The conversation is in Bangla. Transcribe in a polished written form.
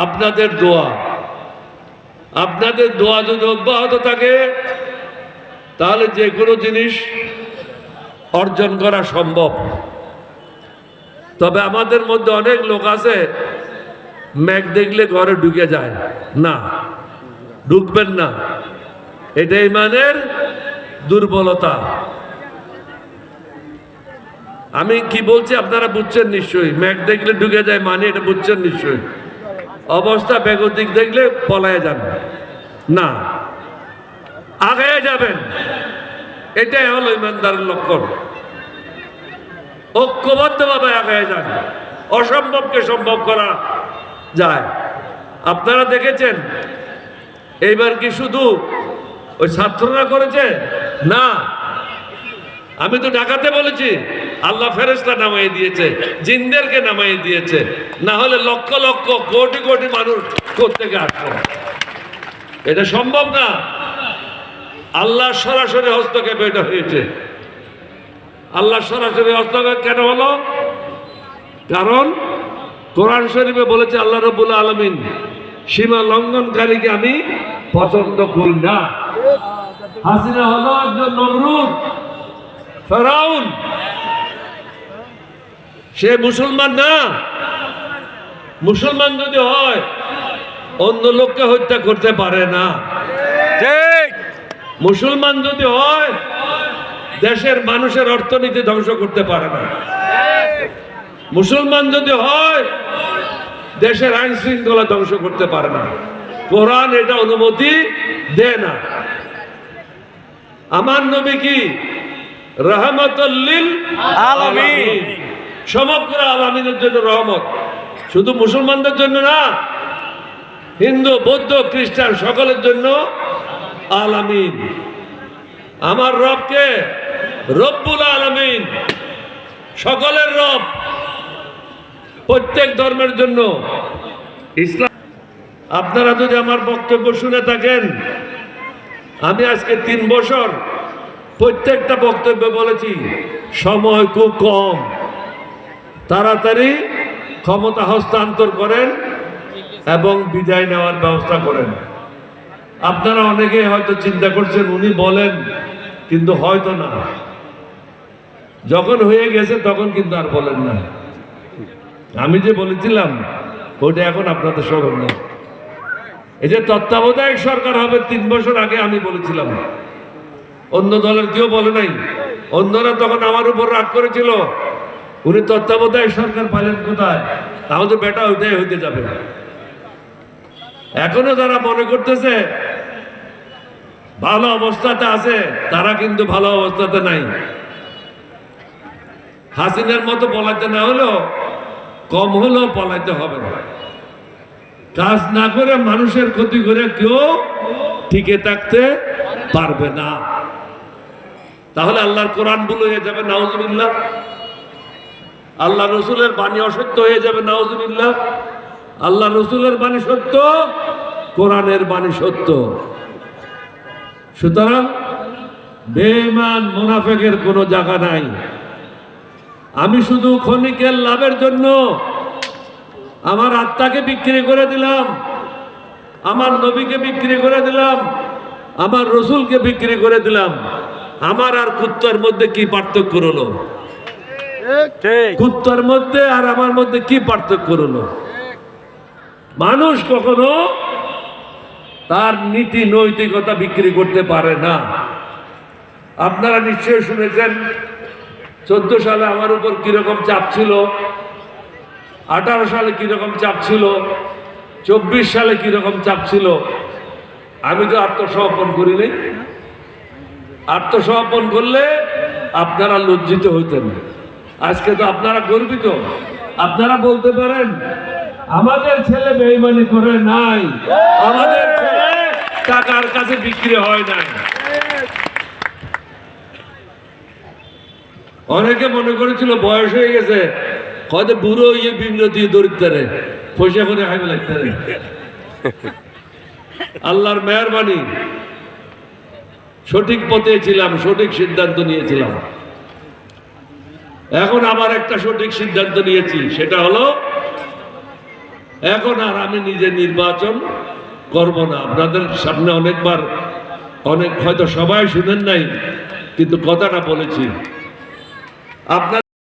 আপনাদের দোয়া যদি অব্যাহত থাকে তাহলে যে কোনো জিনিস অর্জন করা সম্ভব। তবে আমাদের মধ্যে অনেক লোক আছে মেঘ দেখলে ঘরে ঢুকে যায় না, ঢুকবেন না, এটা ইমানের দুর্বলতা। আমি কি বলছি আপনারা বুঝছেন নিশ্চয়ই, মেঘ দেখলে ঢুকে যায় মানে এটা বুঝছেন নিশ্চয়ই। অবস্থা বেগতিক দেখলে পলায় যান না, আগায় যাবেন, এটাই হলো ইমানদারের লক্ষণ। ঐক্যবদ্ধভাবে আগায় যান, অসম্ভবকে সম্ভব করা যায়। আপনারা দেখেছেন এইবার কি শুধু ওই ছাত্ররা করেছে না, আমি তো ঢাকাতে বলেছি আল্লাহ ফেরেশতা নামাই দিয়েছে, জিনদেরকে নামাই দিয়েছে, না হলে লক্ষ লক্ষ কোটি কোটি মানুষ কোত্থেকে আসবে? এটা সম্ভব না। আল্লাহ সরাসরি হস্তক্ষেপ এটা হয়েছে। আল্লাহ সরাসরি হস্তক্ষেপ কেন হলো? কারণ কোরআন শরীফে বলেছে আল্লাহ রাব্বুল আলামিন সীমা লঙ্ঘনকারীকে আমি পছন্দ করি না। হাসিনা হলো একজন নমরুদ, ফেরাউন, সে মুসলমান না। মুসলমান যদি হয় অন্য লোককে হত্যা করতে পারে না। মুসলমান যদি হয় দেশের মানুষের অর্থনীতি ধ্বংস করতে পারে না। মুসলমান যদি হয় দেশের আইন শৃঙ্খলা ধ্বংস করতে পারে না। কোরআন এটা অনুমতি দেয় না। আমার নবী কি রাহমাতুল লিল আলামিন, সমগ্র আলামিনের জন্য রহমত, শুধু মুসলমানদের জন্য না, হিন্দু বৌদ্ধ খ্রিস্টান সকলের জন্য আলামিন। আমার রবকে রব্বুল আলামিন, সকলের রব, প্রত্যেক ধর্মের জন্য ইসলাম। আপনারা যদি আমার বক্তব্য শুনে থাকেন, আমি আজকে 3 বছর প্রত্যেকটা বক্তব্য বলেছি সময় খুব কম, তাড়াতাড়ি ক্ষমতা হস্তান্তর করেন এবং বিদায় নেওয়ার ব্যবস্থা করেন। আপনারা অনেকে হয়তো চিন্তা করছেন উনি বলেন কিন্তু হয়তো না, যখন হয়ে গেছে তখন কিন্তু আর বলেন না। আমি যে বলেছিলাম ওটা এখন আপনাদের স্মরণ নেই। এই যে তত্ত্বাবধায়ক সরকার হবে 3 বছর আগে আমি বলেছিলাম, অন্য দলের কেউ বলে নাই। অন্যরা তখন আমার উপর রাগ করেছিল, উনি তত্ত্বাবধায়ক সরকার পাইলেন কোথায়, আমাদের বেটা ওইটাই হইতে যাবে। এখনো যারা মনে করতেছে ভালো অবস্থাতে আছে, তারা কিন্তু ভালো অবস্থাতে নাই। হাসিনার মতো পলাইতে না হলেও কম হলেও পলাইতে হবে। কাজ না করে মানুষের ক্ষতি করে কেউ টিকে থাকতে পারবে না। তাহলে আল্লাহর কোরআন ভুল হয়ে যাবে, নাউজুবিল্লাহ। আল্লাহ রসুলের বাণী অসত্য হয়ে যাবে, নাউজুবিল্লাহ। আল্লাহ রসুলের বাণী সত্য, কোরআনের বাণী সত্য। সুতরাং বেঈমান মুনাফিকের কোনো জায়গা নাই। আমি শুধু ক্ষণিকের লাভের জন্য আমার আত্মাকে বিক্রি করে দিলাম, আমার নবীকে বিক্রি করে দিলাম, আমার রসুলকে বিক্রি করে দিলাম। আমার আর কুত্তার মধ্যে কি পার্থক্য রইল? কুত্তার মধ্যে আর আমার মধ্যে কি পার্থক্য রইল? মানুষ কখনো তার নীতি নৈতিকতা বিক্রি করতে পারে না। আপনারা নিশ্চয়ই শুনেছেন 14 সালে আমার উপর কিরকম চাপ ছিল, 18 সালে কিরকম চাপ ছিল, 24 সালে কিরকম চাপ ছিল। আমি তো আত্মসমর্পণ করি নাই। আত্মসমর্পণ করলে আপনারা লজ্জিত হইতেন। আজকে তো আপনারা গর্বিত। আপনারা বলতে পারেন আমাদের ছেলে বেঈমানি করে নাই, আমাদের ছেলে টাকার কাছে বিক্রি হয় নাই। অনেকে মনে করেছিল বয়স হয়ে গেছে, হয়তো বুড়ো ইয়ে বিমরতি দরিদ্রে পয়সা করে খাইবে লাগতে। আল্লাহর মেহরবানি, সঠিক পথে ছিলাম, সঠিক সিদ্ধান্ত নিয়েছিলাম। এখন আবার একটা সঠিক সিদ্ধান্ত নিয়েছি, সেটা হলো এখন আর আমি নিজে নির্বাচন করব না। আপনাদের সামনে অনেকবার হয়তো সবাই শুনেন নাই, কিন্তু কথাটা বলেছি। আপনার